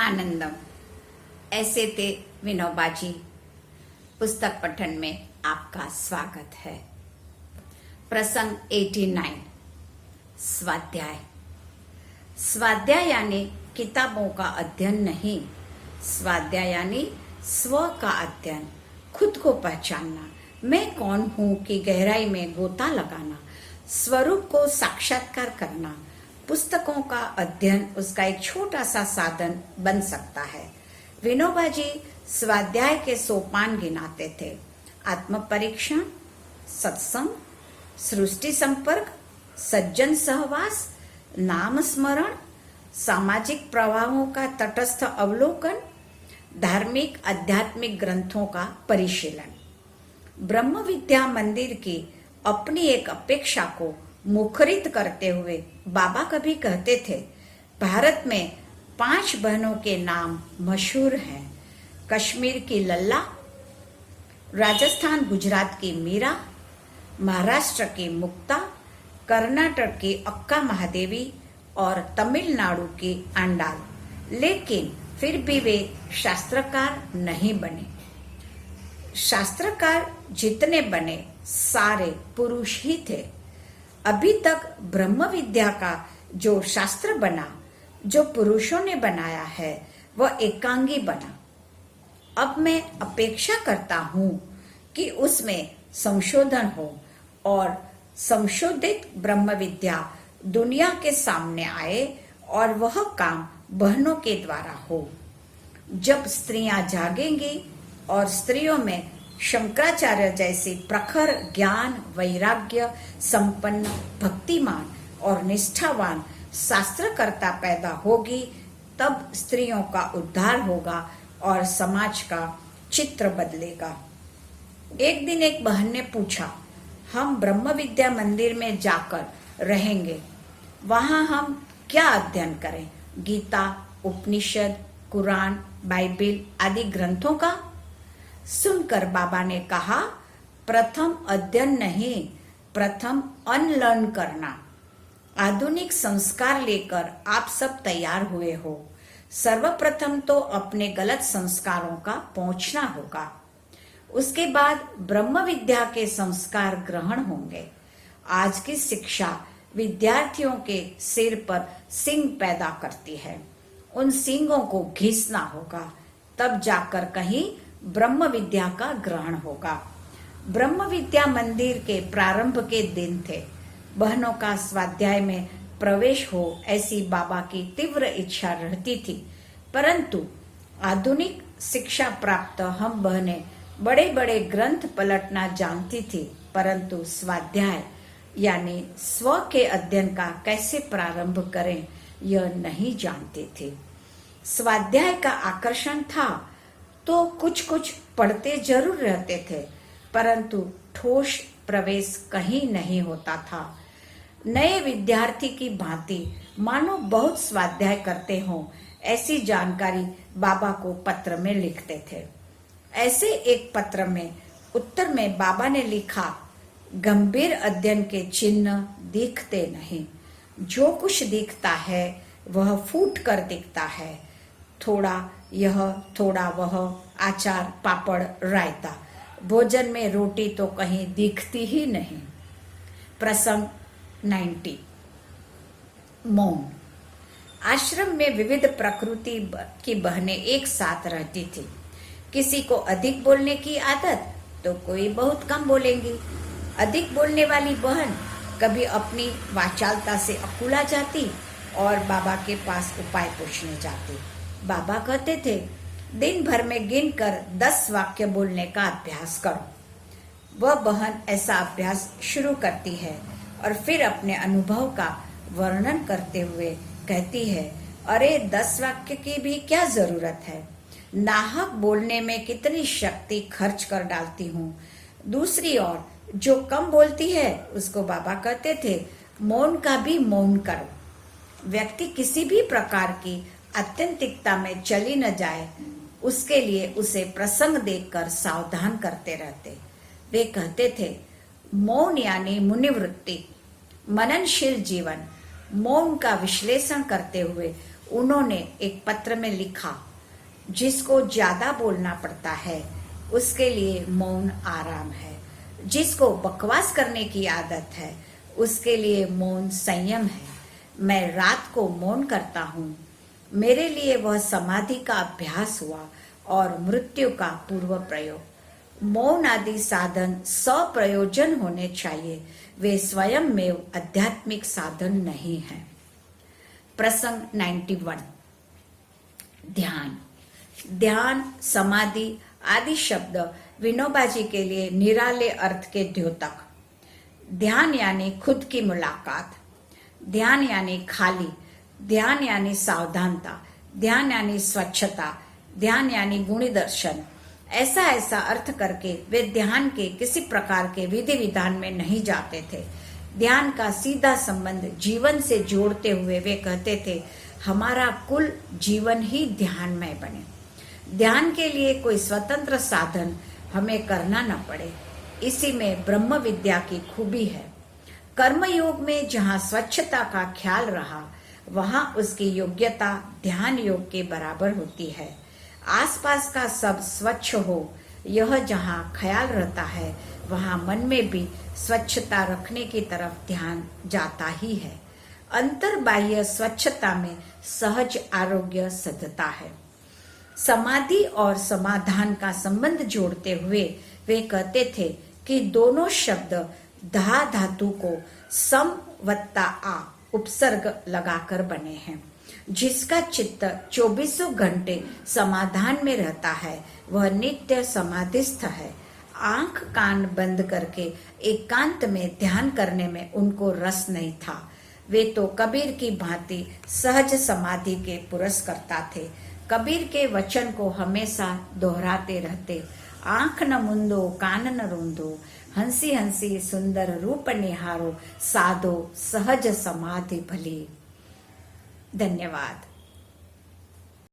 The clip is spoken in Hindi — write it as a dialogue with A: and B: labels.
A: आनंदम। ऐसे थे विनोबाजी। पुस्तक पठन में आपका स्वागत है। प्रसंग 89। स्वाध्याय। स्वाध्याय यानी किताबों का अध्ययन नहीं, स्वाध्याय यानी स्व का अध्ययन, खुद को पहचानना, मैं कौन हूँ की गहराई में गोता लगाना, स्वरूप को साक्षात्कार करना। पुस्तकों का अध्ययन उसका एक छोटा सा साधन बन सकता है। विनोबा जी स्वाध्याय के सोपान गिनाते थे। आत्म परीक्षण, सत्संग, सृष्टि संपर्क, सज्जन सहवास, नाम स्मरण, सामाजिक प्रभावों का तटस्थ अवलोकन, धार्मिक आध्यात्मिक ग्रंथों का परिशीलन। ब्रह्म विद्या मंदिर की अपनी एक अपेक्षा को मुखरित करते हुए बाबा कभी कहते थे, भारत में 5 बहनों के नाम मशहूर हैं। कश्मीर की लल्ला, राजस्थान गुजरात की मीरा, महाराष्ट्र की मुक्ता, कर्नाटक की अक्का महादेवी और तमिलनाडु की आंडाल। लेकिन फिर भी वे शास्त्रकार नहीं बने। शास्त्रकार जितने बने सारे पुरुष ही थे। अभी तक ब्रह्म विद्या का जो शास्त्र बना, जो पुरुषों ने बनाया है, वह एकांगी बना। अब मैं अपेक्षा करता हूँ कि उसमें संशोधन हो और संशोधित ब्रह्म विद्या दुनिया के सामने आए और वह काम बहनों के द्वारा हो। जब स्त्रियां जागेंगी और स्त्रियों में शंकराचार्य जैसी प्रखर ज्ञान, वैराग्य संपन्न, भक्तिमान और निष्ठावान शास्त्रकर्ता पैदा होगी, तब स्त्रियों का उद्धार होगा और समाज का चित्र बदलेगा। एक दिन एक बहन ने पूछा, हम ब्रह्म विद्या मंदिर में जाकर रहेंगे, वहां हम क्या अध्ययन करें? गीता, उपनिषद, कुरान, बाइबिल आदि ग्रंथों का? सुनकर बाबा ने कहा, प्रथम अध्ययन नहीं, प्रथम अनलर्न करना। आधुनिक संस्कार लेकर आप सब तैयार हुए हो, सर्वप्रथम तो अपने गलत संस्कारों का पहुंचना होगा, उसके बाद ब्रह्म विद्या के संस्कार ग्रहण होंगे। आज की शिक्षा विद्यार्थियों के सिर पर सींग पैदा करती है, उन सींगों को घिसना होगा, तब जाकर कहीं ब्रह्म विद्या का ग्रहण होगा। ब्रह्म विद्या मंदिर के प्रारंभ के दिन थे। बहनों का स्वाध्याय में प्रवेश हो ऐसी बाबा की तीव्र इच्छा रहती थी, परंतु आधुनिक शिक्षा प्राप्त हम बहनें बड़े बड़े ग्रंथ पलटना जानती थी, परंतु स्वाध्याय यानी स्व के अध्ययन का कैसे प्रारंभ करें यह नहीं जानते थे। स्वाध्याय का आकर्षण था तो कुछ कुछ पढ़ते जरूर रहते थे, परंतु ठोस प्रवेश कहीं नहीं होता था। नए विद्यार्थी की भांति मानो बहुत स्वाध्याय करते हों, ऐसी जानकारी बाबा को पत्र में लिखते थे। ऐसे एक पत्र में उत्तर में बाबा ने लिखा, गंभीर अध्ययन के चिन्ह दिखते नहीं, जो कुछ दिखता है वह फूट कर दिखता है, थोड़ा यह थोड़ा वह, आचार पापड़ रायता, भोजन में रोटी तो कहीं दिखती ही नहीं। प्रसंग 90। मौन। आश्रम में विविध प्रकृति की बहनें एक साथ रहती थी। किसी को अधिक बोलने की आदत तो कोई बहुत कम बोलेंगी। अधिक बोलने वाली बहन कभी अपनी वाचालता से अकुला जाती और बाबा के पास उपाय पूछने जाती। बाबा कहते थे, दिन भर में गिनकर 10 वाक्य बोलने का अभ्यास करो। वह बहन ऐसा अभ्यास शुरू करती है और फिर अपने अनुभव का वर्णन करते हुए कहती है, अरे 10 वाक्य की भी क्या जरूरत है, नाहक बोलने में कितनी शक्ति खर्च कर डालती हूँ। दूसरी ओर जो कम बोलती है उसको बाबा कहते थे, मौन का भी मौन करो। व्यक्ति किसी भी प्रकार की आत्यंतिकता में चली न जाए, उसके लिए उसे प्रसंग देखकर सावधान करते रहते। वे कहते थे, मौन यानी मुनिवृत्ति, मननशील जीवन। मौन का विश्लेषण करते हुए उन्होंने एक पत्र में लिखा, जिसको ज्यादा बोलना पड़ता है उसके लिए मौन आराम है, जिसको बकवास करने की आदत है उसके लिए मौन संयम है। मैं रात को मौन करता हूँ, मेरे लिए वह समाधि का अभ्यास हुआ और मृत्यु का पूर्व प्रयोग। मौन आदि साधन सप्रयोजन होने चाहिए, वे स्वयं में आध्यात्मिक साधन नहीं है। प्रसंग 91। ध्यान। ध्यान, समाधि आदि शब्द विनोबाजी के लिए निराले अर्थ के द्योतक। ध्यान यानी खुद की मुलाकात, ध्यान यानी खाली, ध्यान यानी सावधानता, ध्यान यानी स्वच्छता, ध्यान यानी गुणी दर्शन। ऐसा ऐसा अर्थ करके वे ध्यान के किसी प्रकार के विधि विधान में नहीं जाते थे। ध्यान का सीधा संबंध जीवन से जोड़ते हुए वे कहते थे, हमारा कुल जीवन ही ध्यानमय बने। ध्यान के लिए कोई स्वतंत्र साधन हमें करना न पड़े, इसी में ब्रह्म विद्या की खूबी है। कर्मयोग में जहाँ स्वच्छता का ख्याल रहा, वहाँ उसकी योग्यता ध्यान योग के बराबर होती है। आसपास का सब स्वच्छ हो, यह जहाँ ख्याल रहता है वहाँ मन में भी स्वच्छता रखने की तरफ ध्यान जाता ही है। अंतर्बाह्य स्वच्छता में सहज आरोग्य सधता है। समाधि और समाधान का संबंध जोड़ते हुए वे कहते थे कि दोनों शब्द धा धातु को सम वत्ता आ उपसर्ग लगाकर बने हैं। जिसका चित्त 24 घंटे समाधान में रहता है वह नित्य समाधिस्थ है। आंख कान बंद करके एकांत में ध्यान करने में उनको रस नहीं था। वे तो कबीर की भांति सहज समाधि के पुरस्कर्ता थे। कबीर के वचन को हमेशा दोहराते रहते, आंख न मुंदो कान न रूंदो, हंसी हंसी सुंदर रूप निहारो, साधो सहज समाधि भली। धन्यवाद।